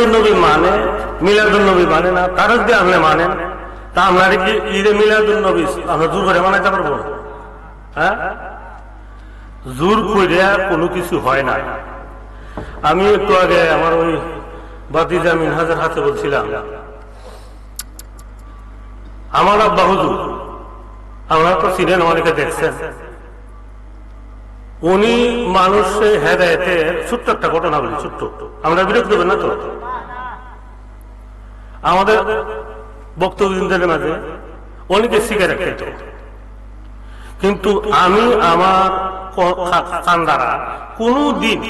সিরাতুন নবী মানে, মিলাদুন নবী মানে না, তারা যদি আপনি মানেন তা আমরা কি ঈদে মিলাদুন নবী আমরা জোর করে মানাইতে পারবো? হ্যাঁ, জোর করিয়া কোনো কিছু হয় না। আমি একটু আগে আমার ওই বাতিজা মিনহাজের হাতে বলছিলাম, আমার আব্বা হুজুর, আমরা তো চিনেন, অনেকে দেখছেন, উনি মানুষের হেদায়েতের ছোট্ট একটা ঘটনা বলি, ছোট্ট, আমরা বিরক্ত দেবেন না তো। আমাদের বক্তব্যদের মাঝে অনেকে সিগারেট খেত, কিন্তু আমি আমার কান দ্বারা কোনদিন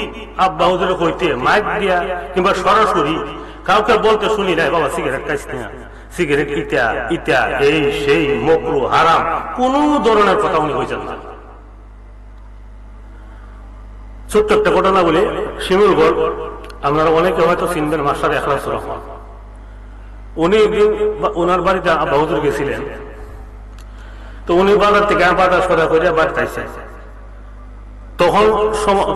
আব্বা হুজুরের কইতে মাইক দিয়া কিংবা সরাসরি কাউকে বলতে শুনি নাই, বাবা সিগারেট খাইস না, সিগারেট ইটা ইটা এই সেই মকরু হারাম, কোন ধরনের কথা উনি কইছেন না। ছোট্ট একটা ঘটনা বলে, শিমুলগড়, আপনারা অনেকে হয়তো চিনবেন, মাস্টার এখলাসুর রহমান, উনি একদিন ওনার বাড়িতে আব্বা হুজুর গেছিলেন, তো উনি বাজার থেকে বাজার সদা করে বাড়িতে আইসেন।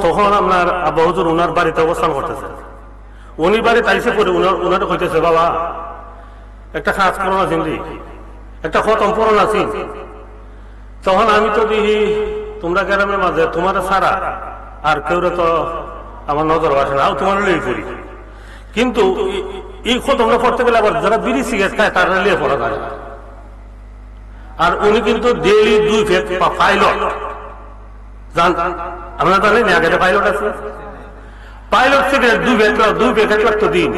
তখন আপনার আব্বা হুজুর ওনার বাড়িতে অবস্থান করতেছেন। উনি বাড়িতে আইসে পরে ওনারা কইতেছে, বাবা একটা কাজ করো না, চিন্দি একটা খতম পড়ো না চিন। তখন আমি তো দেখি তোমরা গ্রামের মাঝে তোমার ছাড়া আর কেউ তো আমার নজর আসে না, তোমার লিয়ে পড়ি, কিন্তু এই খতমটা পড়তে গেলে আবার যারা বিড়ি সিগারেট খায় তারা লিয়ে পড়া যায় না। আর উনি কিন্তু ডেইলি 2 ফেক পাইলট, আপনারা জানেন আগে পাইলট আছে, পাইলট সিগারেট 2 প্যাকেট লাগতো দিন।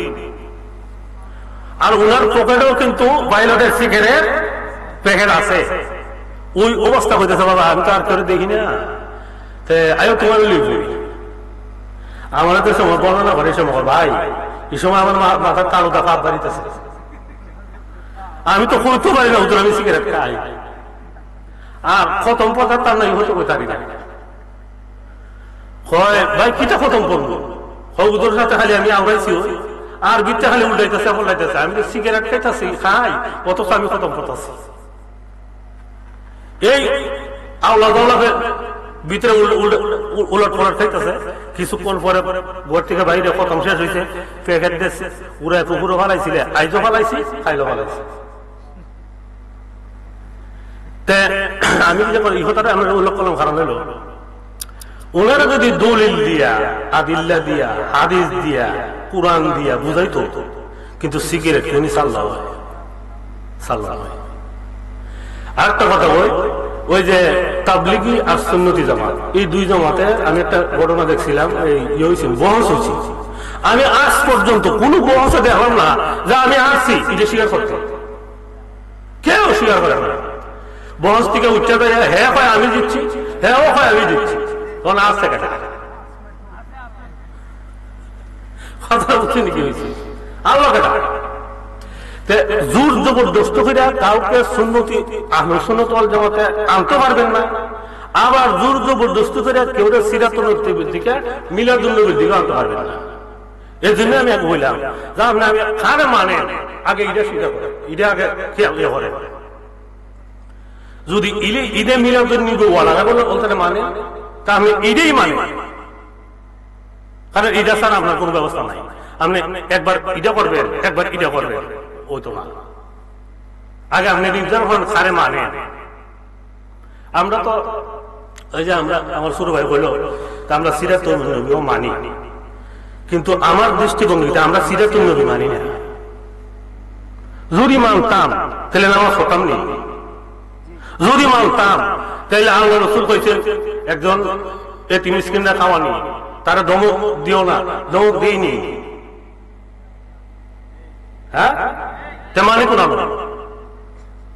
আর ওনার পকেটেও কিন্তু পাইলটের সিগারেট প্যাকেট আছে। ওই অবস্থা হইতেছে, বাবা আমি তো আর করে দেখি না, আয়ো তোমার লিখবি। আমরা তো সময় বর্ণনা করে, সময় ভাই এই সময় আমার মাথার কালোটা পাপ বাড়িতেছে, আমি তো করতে পারি না হুজুর, আমি সিগারেট খাই। আর খতম পদার্থ তার নাই হতে পারি না, হয় ভাই কিটা খতম করবো, হুজুরের সাথে খালি আমি আওড়াইছি, আর বিটটা খালি উল্টাইতেছে বলাইতেছে, আমি তো সিগারেট খাইতেছি খাই, অথচ আমি খতম করতেছি। এই আওলা দৌলাকে ভিতরে উলট পলট খাইতেছে, কিছুক্ষণ পরে ঘর থেকে বাইরে খতম শেষ হয়েছে, প্যাকেট দিচ্ছে, উড়ায় পুকুরও ফালাইছিলে, আইজও ফালাইছি, খাইলো ফালাইছি। আমি যখন এই কথাটা আমরা উল্লেখ করলাম, কারণ হলো ওনারা যদি দলিল দিয়া, আদিল্লা দিয়া, হাদিস দিয়া, কোরআন দিয়া বুঝাইতো, কিন্তু সিগারেট উনি সাল্লাহ হয়। আরেকটা কথা বই, ওই যে তাবলিগি আর সুন্নতি জামাত, এই দুই জামাতে আমি একটা ঘটনা দেখছিলাম, বহস হয়েছি, আমি আজ পর্যন্ত কোন বহসে দেখলাম না যে আমি আসছি এটা স্বীকার করতে, কেউ স্বীকার করে না। বহস থেকে উঠতে পারে, হ্যাঁ হয় আমি দিচ্ছি, হ্যাঁ ও হয় আমি দিচ্ছি, তখন আজ থেকে কথা বুঝছি নাকি হয়েছে আল্লাহ জোর জবরদস্ত করে কাউকে সুন্নতি আহলে সুন্নাত ওয়াল জামাতে আনতে পারবেন না, আবার জোর জবরদস্ত করে কেউ সিরাতুন নবীর দিকে, মিলাদুন নবীর দিকে আনতে পারবেন না। এই জন্য আমি আগে বললাম যে আপনি আমি কারে মানে আগে এটা স্বীকার করেন, এটা আগে খেয়াল করেন। যদি ঈদে মিলাদুন নবী ওয়ালা বলতে মানে, তা আপনি ঈদেই মানে, কারণ ঈদা ছাড়া আপনার কোনো ব্যবস্থা নাই। আপনি একবার ঈদা করবেন, একবার ঈদা করবেন, ওই তো না। আগে আপনি যখন সারে মানে, আমরা তো ওই যে আমার ছোট ভাই বলল আমরা সিরাতুন নবীও মানি, কিন্তু আমার দৃষ্টিভঙ্গিতে আমরা সিরাতুন নবী মানি না। যদি মানতাম তাহলে নামাজ হতাম নেই, যদি মানতাম তাহলে আল্লাহ রাসূল কইছেন একজন এতিম মিসকিনরা খাওয়ানি, তারা ধমক দিও না, ধমক দিইনি। হ্যাঁ, মানে কোন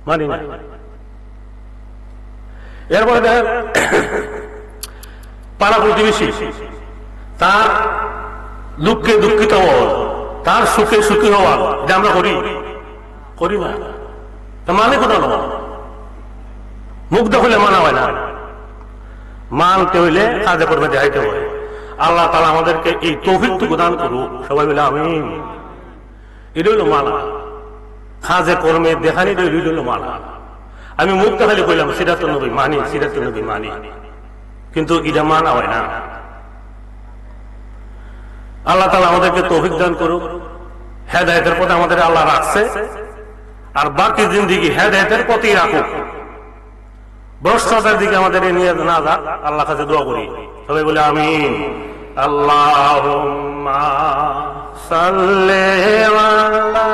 মানি না। এরপরে দেখেন পাড়া প্রতিবেশী, তার দুঃখে দুঃখিত হওয়া, তার সুখে সুখী হওয়া, এটা আমরা করি না। তা মানে কোন মুগ্ধ হলে মানা হয় না, মানতে হইলে কাজে করবে দেখাইতে হয়। আল্লাহ তাআলা আমাদেরকে এই তৌফিকটুকু দান করুক, সবাই বলে আমিন। এটা হইল মানা, কাজে কর্মে দেখানি হইল মানা। আমি মুখ দেখালি কইলাম সিরাতুন নবী মানি, সিরাতুন নবী মানি, কিন্তু এটা মানা হয় না। আল্লাহ তাআলা আমাদেরকে তৌফিক দান করুক। হেদায়েতের পথে আমাদের আল্লাহ রাখছে, আর বাকি জিন্দেগি হেদায়েতের পথেই রাখুক, ভ্রষ্টতার দিকে আমাদের নিয়ে না যাক। আল্লাহ কাছে দোয়া করি, সবাই বলে আমিন। আল্লাহুম্মা সাল্লি আলা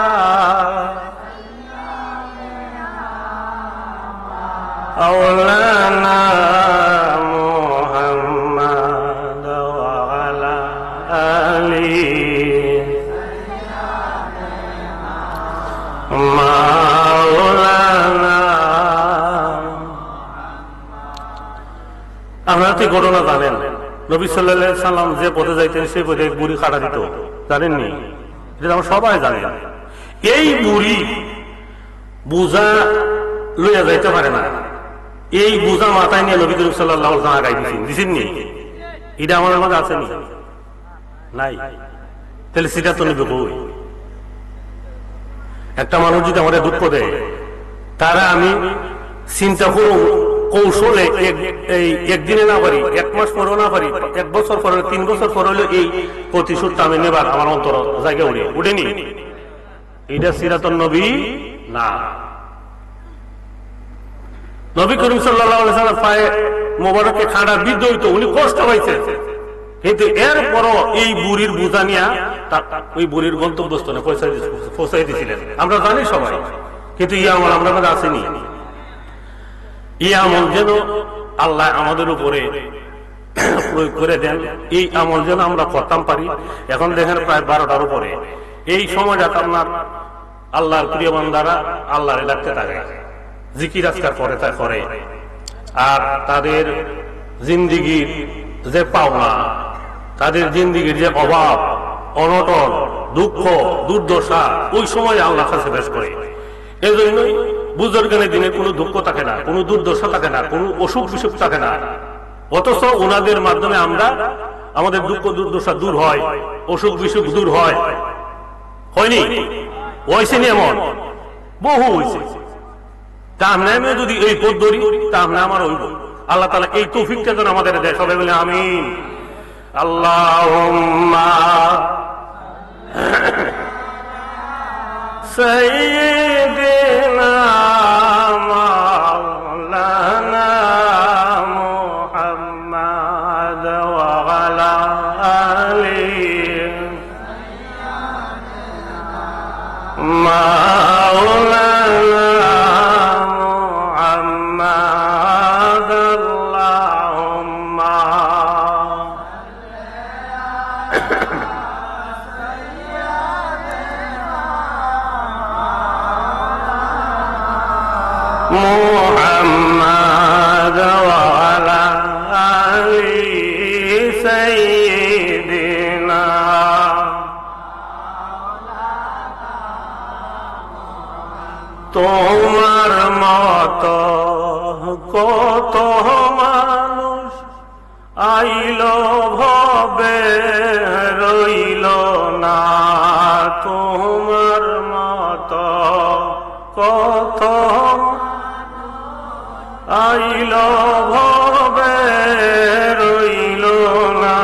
মাওলানা মুহাম্মাদ ওয়া আলা আলি মাওলানা। আপনারা তো ঘটনা জানেন, নবী সাল্লাল্লাহু আলাইহি সাল্লাম যে পথে যাইতেন সেই পথে এক বুড়ি কাটা দিত, জানেননি? এটা আমরা সবাই জানি। এই বুড়ি বোঝা লইয়া যাইতে পারে না, এই বোঝা মাথায় নিয়ে নবী করিম সাল্লাল্লাহু আলাইহি ওয়াসাল্লাম আগাই দিছেন নি? এটা আমাদের মাঝে আছে নাই? তাহলে সেটা তো নিবে কই? একটা মানুষ যদি আমাদের দুঃখ দেয়, তারা আমি চিন্তা করব কৌশলে একদিনে না পারি, এক মাস পরেও না পারি, এক বছর পরে, 3 বছর পরে হলে এই প্রতিশোধটা আমি নেবার আমার অন্তর জায়গা উঠেনি। এটা সিরাতুন নবী না। নবী করিম সাল্লাল্লাহু আলাইহি ওয়াসাল্লাম পায়ে মোবারকে খাড়া বিদ্ধ হইতো, উনি কষ্ট পাইছে, কিন্তু এরপরও এই বুড়ির বোঝা নিয়ে ওই বুড়ির গন্তব্যস্থলে পৌঁছাই দিয়েছিলেন। আমরা জানি সবাই, কিন্তু এই আমল আমরা মধ্যে আসেনি। এই আমল যেন আল্লাহ আমাদের উপরে প্রয়োগ করে দেন, এই আমল যেন আমরা করতাম পারি। এখন দেখেন প্রায় 12টার উপরে, এই সময়টা আপনার আল্লাহর প্রিয় বান্দারা আল্লাহর ডাকতে থাকে, জিকির আজকার করে, আর তাদের জিন্দিগির যে পাওনা, তাদের জিন্দিগির যে অভাব, অনটন, দুঃখ, দুর্দশা ওই সময় আল্লাহর কাছে পেশ করে। এই জন্যই বুজুর্গানের দিনে কোনো দুঃখ থাকে না, কোনো দুর্দশা থাকে না, কোনো অসুখ বিসুখ থাকে না, অথচ ওনাদের মাধ্যমে আমরা আমাদের দুঃখ দুর্দশা দূর হয়, অসুখ বিসুখ দূর হয়। হয়নি? হয়েছে নি? এমন বহু হয়েছে। তা আমরা যদি এই পথ ধরি, তা আমরা আমার হইব। আল্লাহ তাআলা এই তৌফিকটা যেন আমাদের দেয়। সবাই বলে আমিন। আল্লাহুম্মা সাইয়্যিদিনা মাওলানা মুহাম্মাদ ওয়া আলা আলিহি মাওলানা মুহাম্মাদ। আল্লাহুম্মা মুহাম্মাদ ওয়া আলা আলি সাইয়্যিদিনা। তোমার মত কত মানুষ আইল ভবে রইল না, তোমার মত কত আইল ভবে রইল না,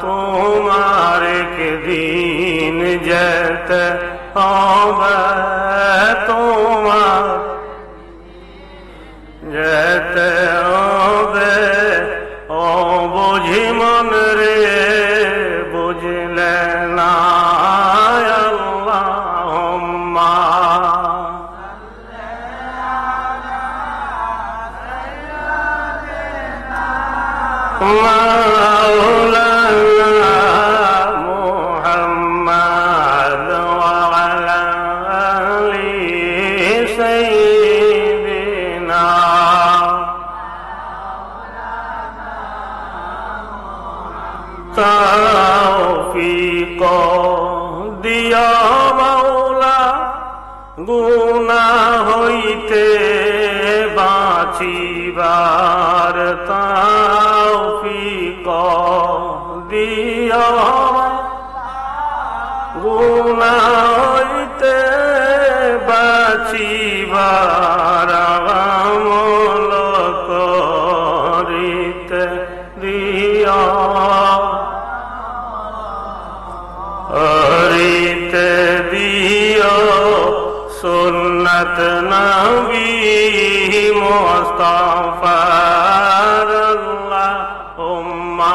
তোমার একদিন যেতে হবে, তোমার যেতে হবে। ও বুঝি মন রে বুঝলে না। আল্লাহুম্মা মাওলানা মুহাম্মাদ ওয়া আলা আলি সাইয়্যিদিনা। তৌফিক দিয়া মাওলা গুনাহ হইতে বাঁচিবার, তৌফিক দিয়া গুনাহ হইতে বাঁচিবার, আমল করিতে দিয়া হরিতে সুন্নত নবী মুস্তাফার আল্লাহুম্মা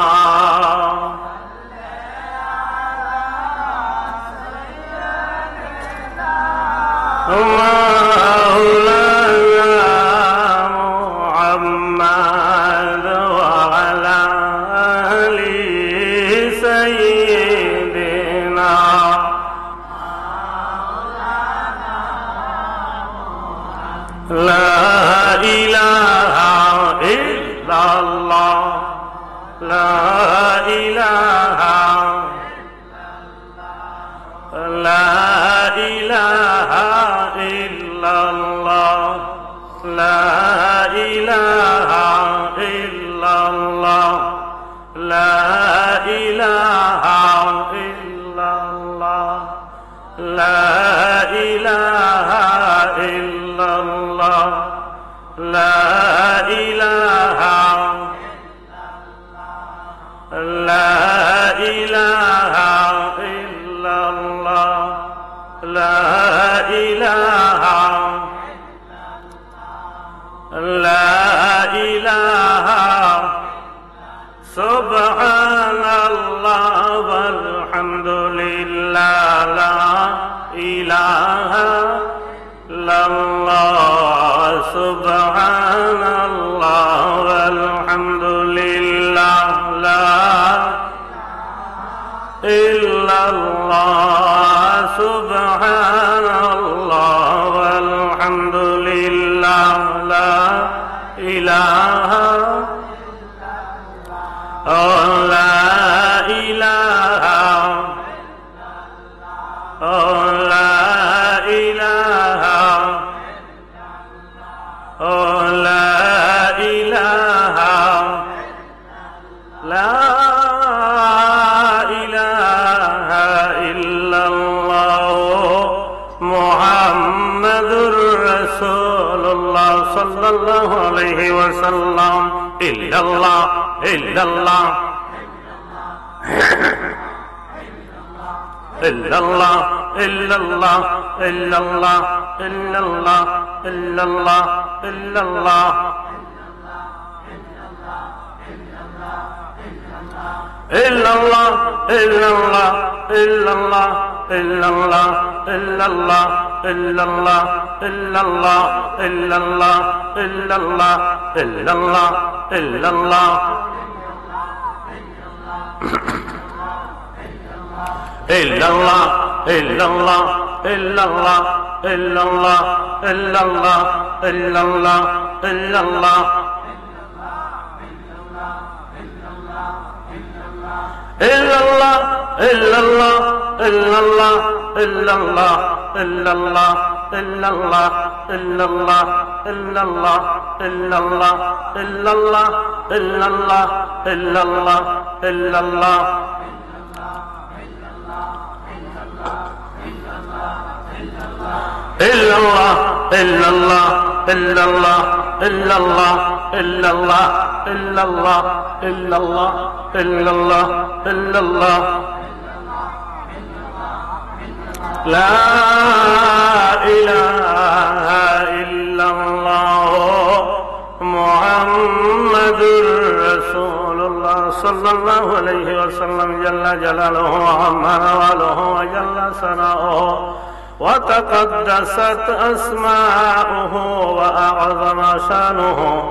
وتقدست أسماؤه وأعظم شانه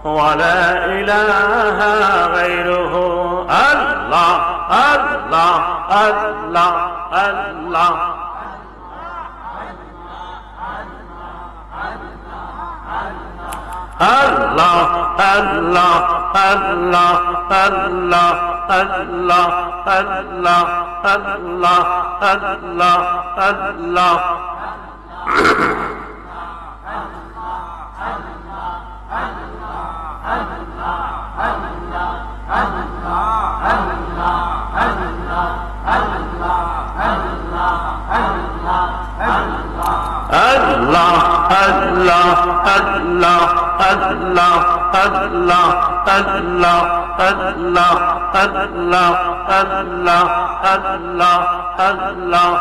ولا إله غيره الله الله الله الله الله الله الله الله الله الله الله الله الله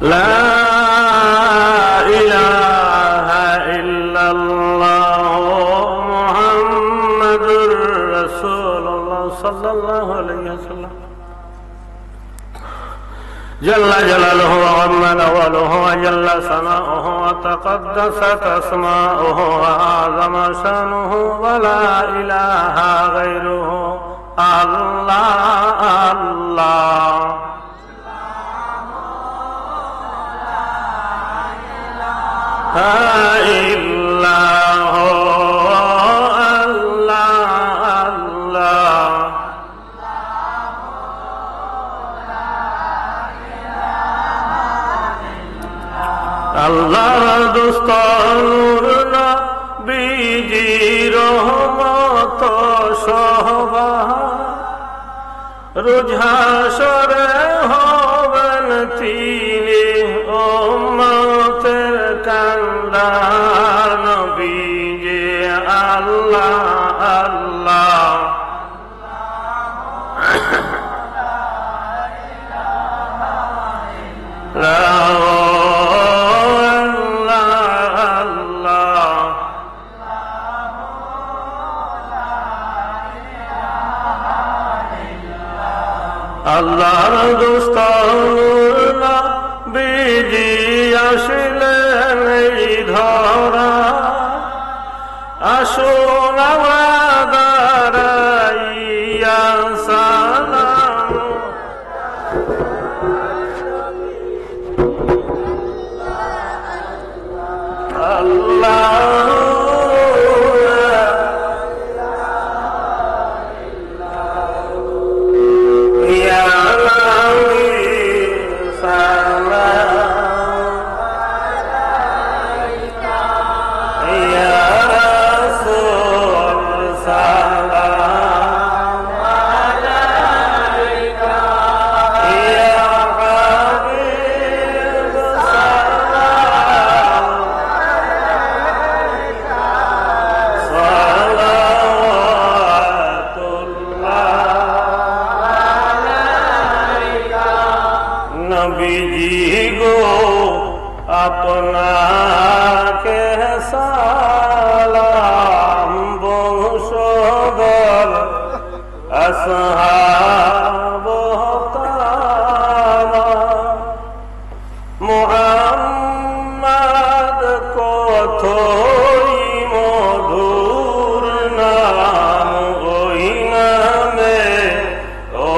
লা ইলাহা ইল্লাল্লাহ মুহাম্মাদুর রাসূলুল্লাহ সাল্লাল্লাহু আলাইহি ওয়াসাল্লাম। جل جلاله وعظم نواله وجل ثناؤه وتقدست أسماؤه وأعظم شأنه ولا إله غيره الله الله لا إلا هو الله الله আল্লাহর দোস্ত নূর নবীজি রহমত সহবা রোজ হাশরে হবেন তিনি উম্মতের কান্ডার নবীজি আল্লাহ আল্লাহ আল্লাহর দোস্ত নবীজি আসলেন এই ধরা আসুন দাঁড়াইয়া সালাম আল্লাহ নবীজি গো আপনাকে সালাম বংশধর আসহাব মুহাম্মদ কতই মধুর নাম ওই নামে ও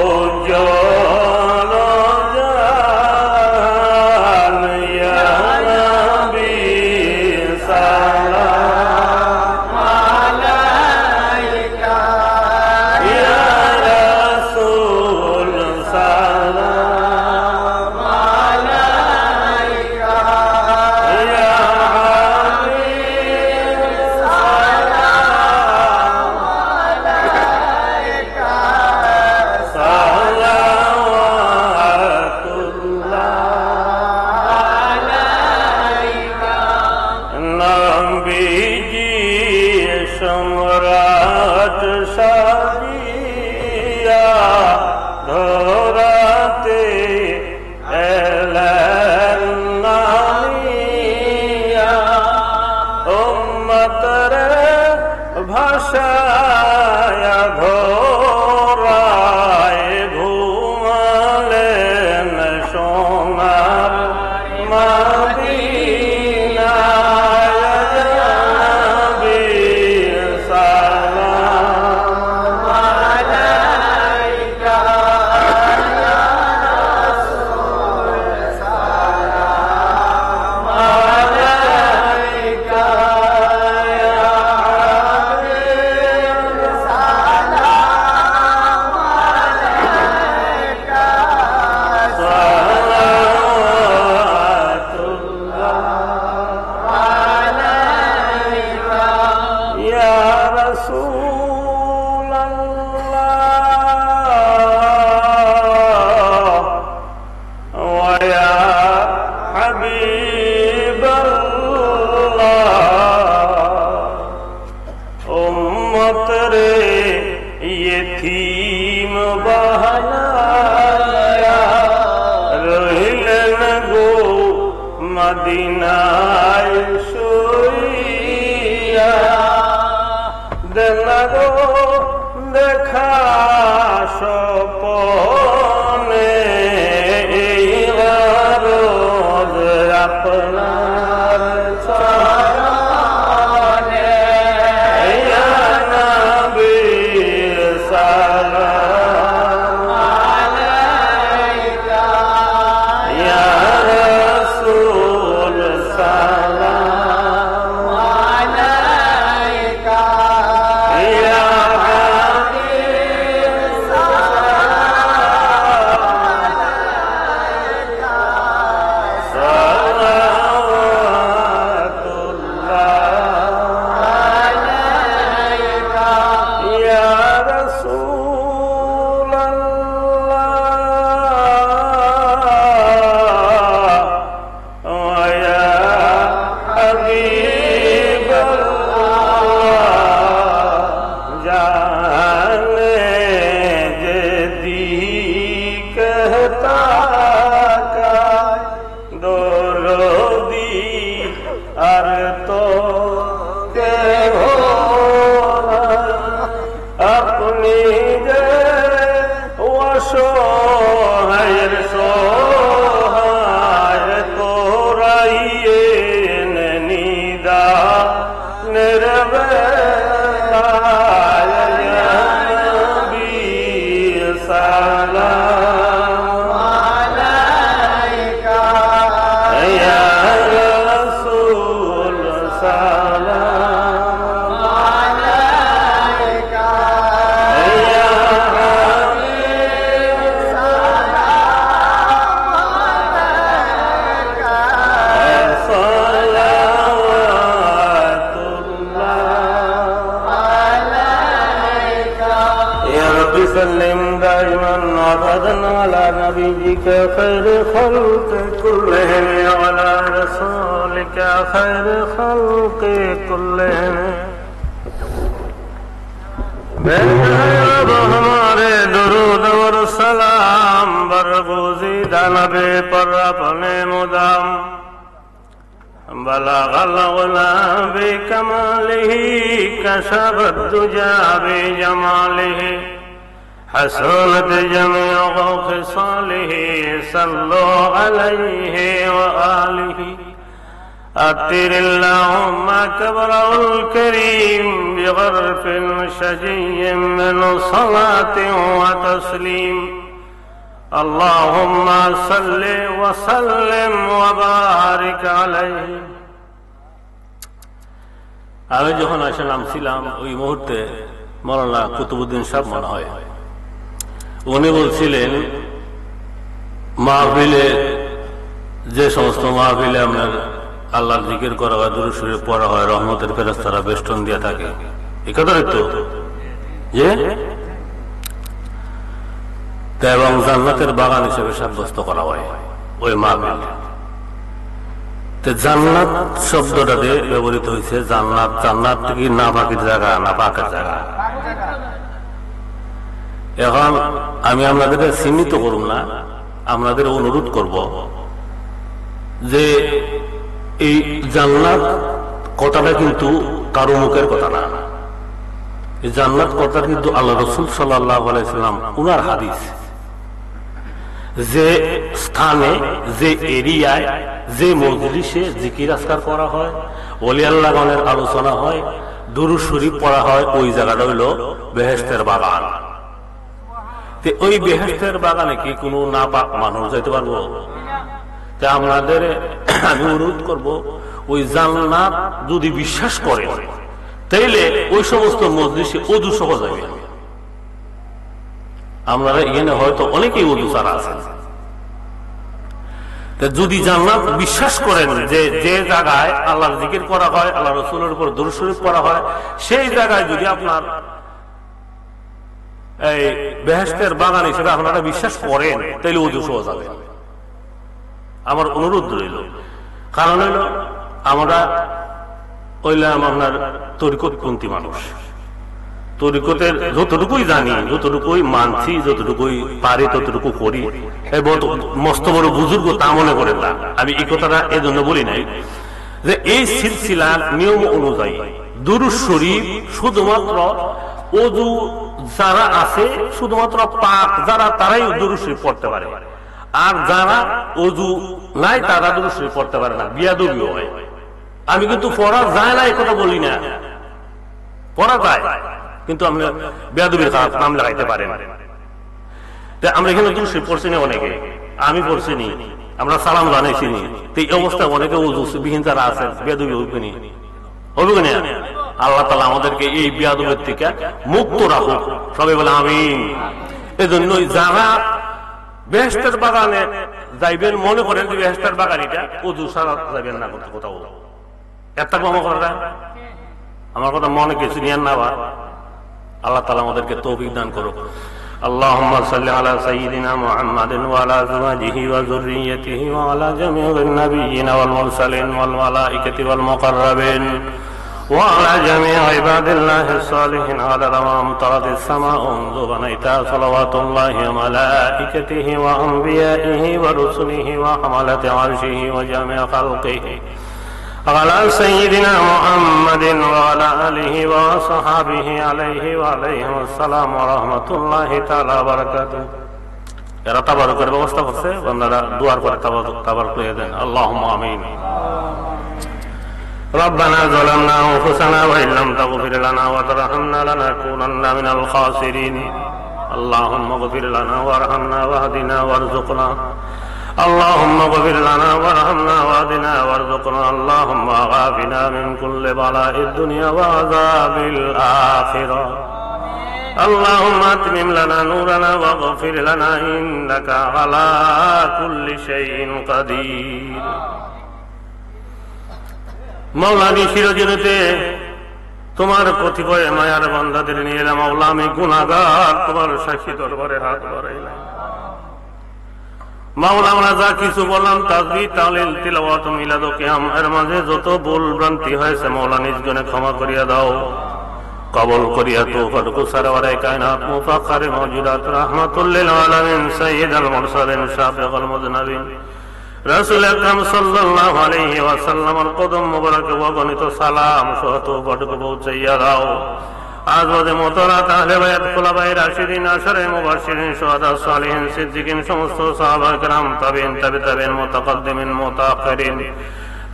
মদিনায় শুইয়া দেনা গো দেখা স্বপনে এই রোজ আপনার চরণে ইয়া নবী সালাম আলাইকা ইয়া রাসূল সালাম আলাইকা ইয়া وسلم دائما ابدا على نبيك خير خلق كلهم وعلى رسولك خير خلق كلهم हमारे दुरूद और सलाम बरगुज़ीदा नबी पर अपने मुदाम बलग़ الغلا بكماله كشف الدجى بجماله حسنت جميع خصاله صلوا عليه وآله أطر اللهم كبره الكريم بغرف شجي من صلاة وتسليم اللهم صل وسلم وبارك عليه আমি যখন আসে নামছিলাম ওই মুহূর্তে মৌলানা কুতুবউদ্দিন সাহেব মনে হয় উনি বলছিলেন মাহফিলে যে সমস্ত মাহফিলে আপনার আল্লাহর জিকির করা হয় দুরূদ শরীফ পড়া হয় রহমতের ফেরেশতারা বেষ্টন দিয়ে থাকে এই কথা তো যে এবং জান্নাতের বাগান হিসেবে সাব্যস্ত করা হয় ওই মাহফিল জান্নাত শব্দটাতে ব্যবহৃত হয়েছে জান্নাত জান্নাত কি না পাকের জায়গা না পাকের জায়গা এখন আমি আপনাদের সীমিত করব না আপনাদের অনুরোধ করব যে এই জান্নাত কথাটা কিন্তু কারো মুখের কথা না এই জান্নাত কথা কিন্তু আল্লাহ রাসূল সাল্লাল্লাহু আলাইহি সাল্লাম উনার হাদিস যে স্থানে যে এরিয়ায় যে মজলিসে জিকির আজকার করা হয় ওলি আল্লাহগণের আলোচনা হয় দুরূদ শরীফ পড়া হয় ওই জায়গাটা হইল বেহেশতের বাগান ওই বেহেশতের বাগানে কি কোনো নাপাক মানুষ যাইতে পারবো তা আপনাদের আমি অনুরোধ করব ওই জান্নাত যদি বিশ্বাস করে তাইলে ওই সমস্ত মজলিসে ওযু সহ যাবে আপনারা এখানে হয়তো অনেকেই ওযু ছাড়া আছেন যদি জান্নাত বিশ্বাস করেন যে যে জায়গায় আল্লাহর জিকির করা হয় আল্লাহ রাসূলের উপর দুরূদ শরীফ পড়া হয় সেই জায়গায় যদি আপনার এই বেহেশতের বাগান হিসেবে আপনারা বিশ্বাস করেন তাইলে ওযু সহ যাবে আমার অনুরোধ রইল কারণ হইল আমরা হইলাম আপনার তরিকতপন্থী মানুষ তরিকতের যতটুকুই জানি, যতটুকুই মানছি, যতটুকুই পারি ততটুকু করি। মস্ত বড় বুজুর্গ তা মনে করেন না। আমি এই কথাটা এই জন্য বলি নাই যে এই সিলসিলার নিয়ম অনুযায়ী দুরূদ শরীফ শুধুমাত্র ওযু যারা আছে, শুধুমাত্র পাক যারা, তারাই দুরূদ শরীফ পড়তে পারে, আর যারা ওযু নাই তারা দুরূদ শরীফ পড়তে পারে না, বিয়াদবি হয়। আমি কিন্তু পড়া যায় না এই কথা বলি না, পড়া যায়, কিন্তু আমরা বেয়াদবির নাম লাগাইতে পারেন। আমরা এখানে দুরূদ শরীফ পড়ছি না অনেকে, আমি পড়ছি নি, আমরা সালাম জানাইছি নি, তো এই অবস্থা অনেকে ওযুবিহীন যারা আছেন বেয়াদবি হইবে নি, হবে না? আল্লাহ তাআলা আমাদেরকে এই বেয়াদবির থেকে মুক্ত রাখুক, সবাই বলে আমিন। এজন্যই যারা বেহেশতের বাগানে যাইবেন মনে করেন যে বেহেশতের বাগানিটা ওযু ছাড়া যাবেন না কোথাও, একটা কম করা, আমার কথা মনে কিছু নিয়েন না। আবার আল্লাহ তাআলা আমাদেরকে তৌফিক দান করুক। اللهم صل على سيدنا محمد وعلى ازواجه وذريته وعلى جميع النبيين والمرسلين والملائكة والمقربين وعلى جميع عباد الله الصالحين عدد ما امطرت السماء منذ بنيتها صلوات الله وملائكته وأنبيائه ورسله وحملة عرشه وجميع خلقه على سيدنا محمد وعلى آله وصحابه عليه وعليهم السلام ورحمة الله تعالى وبركاته। এরা তাবারুকের ব্যবস্থা করছে, বান্দারা দুয়ার পরে তাবারুক হয়ে দেন। আল্লাহুম্মা আমিন। ربنا ظلمنا أنفسنا وإن لم تغفر لنا وترحمنا لنكونن من الخاسرين اللهم اغفر لنا وارحمنا واهدنا وارزقنا اللهم اغفر لنا وارحمنا واهدنا وارزقنا اللهم عافنا من كل بلاء الدنيا وعذاب الآخرة اللهم اتمم لنا نورنا واغفر لنا إنك على كل شيء قدير। মাওলা নিশিরজনতে তোমার কতিপয় মায়ার বান্দাদের নিয়ে এলাম। মাওলা আমি গুনাহগার, তোমার সাক্ষী দরবারে হাত বাড়াইলাম। মাওলা আমরা যা কিছু বললাম তাসবিহ তাহলিল তিলাওয়াত মিলাদ ও কিয়াম এর মাঝে যত ভুল ভ্রান্তি হয়েছে মাওলা নিজ গুণে ক্ষমা করিয়া দাও, কবুল করিয়া তৌফিক সারাওয়ারে কায়নাত মুফাখখারে মাওজুদাত রাহমাতুল লিল আলামিন সাইয়্যিদুল মুরসালিন শাফিউল মুযনিবিন রাসূল আকরাম সাল্লাল্লাহু আলাইহি ওয়াসাল্লামের কদম মোবারকে অগণিত সালাম সহ তৌফিক পৌঁছাইয়া দাও। আজ বাদে মোতারাত আহলে বায়াত খুলাফায়ে রাশিদিন আশারে মুবাশশিরিন শুহাদা সালিহিন সিদ্দিকিন সমস্ত সাহাবা کرام তাবিঈন তাবিঈন মুতাকাদ্দিমিন মুতাআখিরিন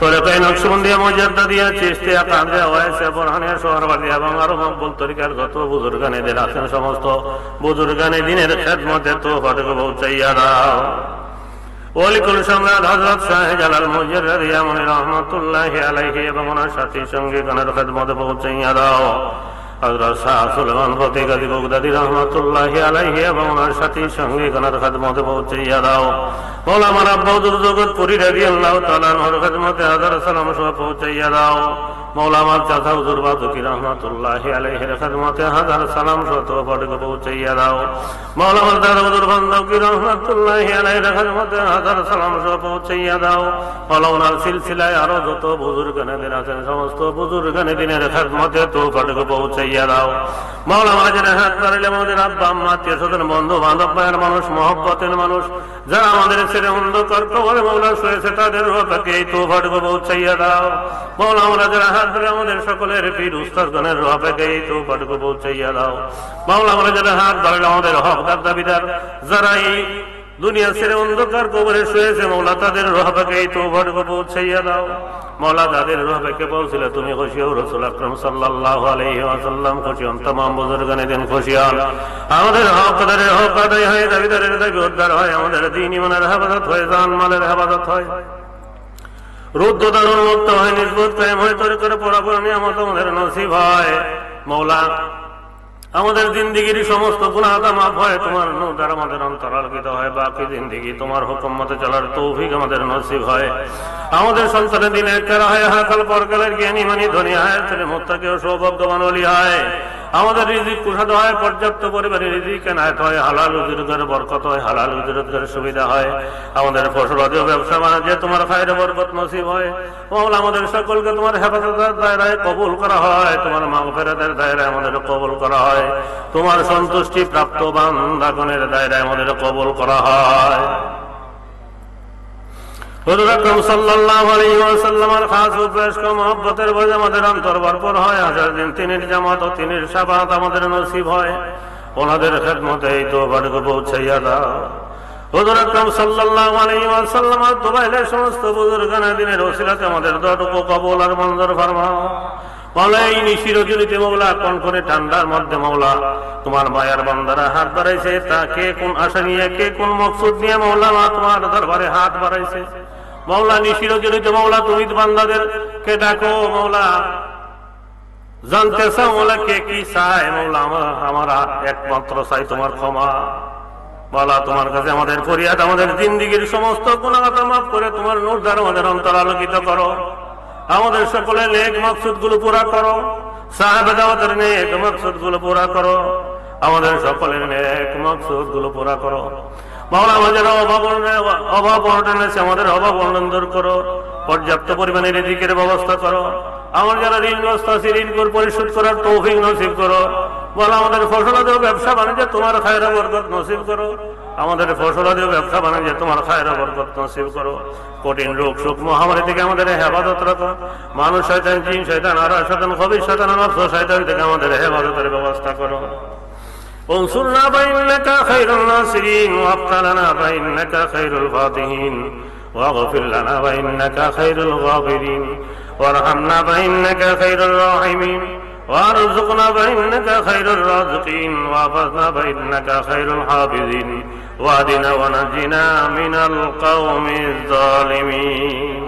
তরিকায়ে নকশবন্দিয়া মুজাদ্দিদিয়া চিশতিয়া কাদরিয়া ওয়াইসিয়া বুরহানিয়া সোহরাওয়ার্দিয়া এবং আরো মকবুল তরিকার যত বুজুর্গানেদের আছেন সমস্ত বুজুর্গানে দ্বীনের খেদমতে তৌফিক পৌঁছাইয়া দাও। ওয়ালিকুল সম্রাট হযরত শাহজালাল মুজাদ্দিদ ইয়ামানি রাহমাতুল্লাহি আলাইহি এবং ওনার সাথী সঙ্গীগণের খেদমতে পৌঁছাইয়া দাও। হযরত শাহ সুলেমান ফতেগাজী বগদাদী রাহমাতুল্লাহি আলাইহি এবং ওনার সাথী সঙ্গীগণের খেদমতে পৌঁছাইয়া দাও। মাওলা আমার আব্বা হুজুর জগৎপুরী রাদিয়াল্লাহু তাআলা আনহুর খেদমতে হাজার সালাম সহ পৌঁছাইয়া দাও। মাওলা আমার চাচা হুজুর বাদুকি রাহমাতুল্লাহি আলাইহির খেদমতে হাজার সালাম সহ তৌফিক পৌঁছাইয়া দাও। মাওলা আমার দাদা হুজুর বান্দকি রাহমাতুল্লাহি আলাইহির খেদমতে হাজার সালাম সহ পৌঁছাইয়া দাও। মাওলা ওনার সিলসিলায় আরো যত বুজুর্গানেদের আছেন সমস্ত বুজুর্গানে দিনের খেদমতে তৌফিক পৌঁছাইয়া দাও। মাওলা আমার যারা হাত বাড়াইলে আমাদের আব্বা আম্মা আত্মীয় স্বজন বন্ধু বান্ধব মায়ের মানুষ মহব্বতের মানুষ যারা আমাদের ছেড়ে অন্ধকার কবরে মাওলা শুয়েছে তাদের রূহকে এই তৌফিক পৌঁছাইয়া দাও। মাওলা আমরা যারা হাত ধরে আমাদের সকলের পীর উস্তাদগণের রূহকে এই তৌফিক পৌঁছাইয়া দাও। মাওলা আমরা যারা হাত বাড়াইলে আমাদের হকদার দাবিদার যারা এই দুনিয়া ছেড়ে অন্ধকার কবরে শুয়েছে মাওলা তাদের রূহকে এই তৌফিক পৌঁছাইয়া দাও। মাওলা যাদের রূহকে বলছিলে তুমি খুশি হও, রাসূল আকরাম সাল্লাল্লাহু আলাইহি ওয়াসাল্লাম খুশি হন, तमाम বুজুর্গানে দিন খুশি হন। আমাদের হকদারের হক আদায় হয়, দাবিদারের দাবি উদ্ধার হয়, আমাদের দ্বীন ঈমানের হেফাজত হয়, জান মালের হেফাজত হয়, রুদ্ধ দারুণ মুক্ত হয়, নিসবত কায়েম হয়, তরিকার পরাপর নিয়ামত আমাদের নসিব হয়। মাওলা আমাদের জিন্দেগির সমস্ত গুনাহ মাফ হয়, তোমার নূর দ্বারা আমাদের অন্তর আলোকিত হয়, বাকি জিন্দেগি তোমার হুকুম মতে চলার তৌফিক আমাদের নসিব হয়। আমাদের সন্তানের দিনে কেরা হয় হাকাল পরকালের জ্ঞানী মানি ধনী হয়, ছেলে মুত্তাকি ও সৌভাগ্যবান ওলি হয়। আমাদের রিজিক কুশাদ হয়, পর্যাপ্ত পরিমাণে রিজিক এনায়েত হয়, হালাল রুজি-রোজগারে বরকত হয়, হালাল রুজি-রোজগারে সুবিধা হয়, আমাদের ফসল আদিও ব্যবসা বাণিজ্যে তোমার খায়রে বরকত নসিব হয়। মাওলা আমাদের সকলকে তোমার হেফাজতের দায়রায় কবুল করা হয়, তোমার মাগফিরাতের দায়রায় আমাদের কবুল করা হয়, তোমার সন্তুষ্টি প্রাপ্ত বান্দাগণের দায়রায় আমাদের কবুল করা হয়। হুজুর আকরাম সাল্লাল্লাহু আলাইহি ওয়াসাল্লামের খাস উপদেশ ও মহব্বতের বলে আমাদের অন্তর ভরপুর হয়। হাজার দিন তিনের জামাত ও তিনের শাফাআত আমাদের নসিব হয়। ওনাদের খেদমতে এই তওবাটুকু পৌঁছাইয়া দাও। হুজুর আকরাম সাল্লাল্লাহু আলাইহি ওয়াসাল্লামের দুবাইলের সমস্ত বুজুর্গানে দিনের ওসিলাতে আমাদের দোয়াটুকু কবুল আর মঞ্জুর ফরমাও। মাওলা এই নিশির রজনীতে মাওলা কনকনে ঠান্ডার মধ্যে মাওলা তোমার মায়ার বান্দারা হাত বাড়াইছে, তা কে কোন আশা নিয়ে, কে কোন মকসুদ নিয়ে মাওলা তোমার দরবারে হাত বাড়াইছে। মাওলা নিশির রজনীতে মাওলা তুমি বান্দাদের কে ডাকো মাওলা, জানতে চাও মাওলা কে কি চায়। মাওলা আমার একমাত্র চাই তোমার ক্ষমা। মাওলা তোমার কাছে আমাদের ফরিয়াদ, আমাদের জিন্দেগীর সমস্ত গুনাহ মাফ করে তোমার নূর দ্বারা আমাদের অন্তর আলোকিত করো। আমাদের সকলের নেক মাকসুদ গুলো পুরা করো, সাহাবে দাওয়াতের নেক মাকসুদ গুলো পুরা করো, আমাদের সকলের নেক মাকসুদ গুলো পুরা করো। মাওলা আমাদের অভাব অনটন আছে, আমাদের অভাব অনটন দূর করো, পর্যাপ্ত পরিমাণে রিজিকের ব্যবস্থা করো। আমার যারা ঋণগ্রস্ত আছে ঋণ পরিশোধ করার তৌফিক নসিব করো। বলো আমাদের ফসলাদেও ব্যবসা বাণিজ্যে তোমার খায়রা বরকত নসিব করো, আমাদের ফসলাদেও ব্যবসা বাণিজ্যে তোমার খায়রা বরকত নসিব করো। কঠিন রোগ শোক মহামারী থেকে আমাদের হেফাজত রাখো। মানুষ শয়তান, জিন শয়তান, আর শয়তান, খবির শয়তান, নফস শয়তান থেকে আমাদের হেফাজতের ব্যবস্থা করো। انصرنا فإنك خير الناصرين، وابق لنا فإنك خير الفاتحين، واغفر لنا فإنك خير الغافرين، وارحمنا فإنك خير الراحمين، وارزقنا فإنك خير الرازقين، واحفظنا فإنك خير الحافظين، واهدنا ونجنا من القوم الظالمين.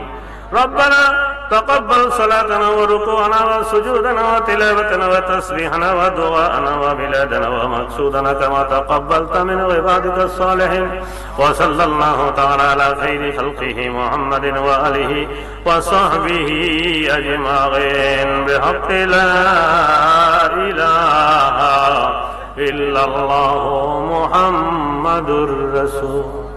ربنا تقبل صلاتنا وركوعنا وسجودنا وتلاوتنا وتسبيحنا ودعاءنا وبلادنا ومقصودنا كما تقبلت من عبادك الصالحين. وصلى الله تعالى على خير خلقه محمد وآله وصحبه أجمعين بحق لا إله إلا الله محمد رسول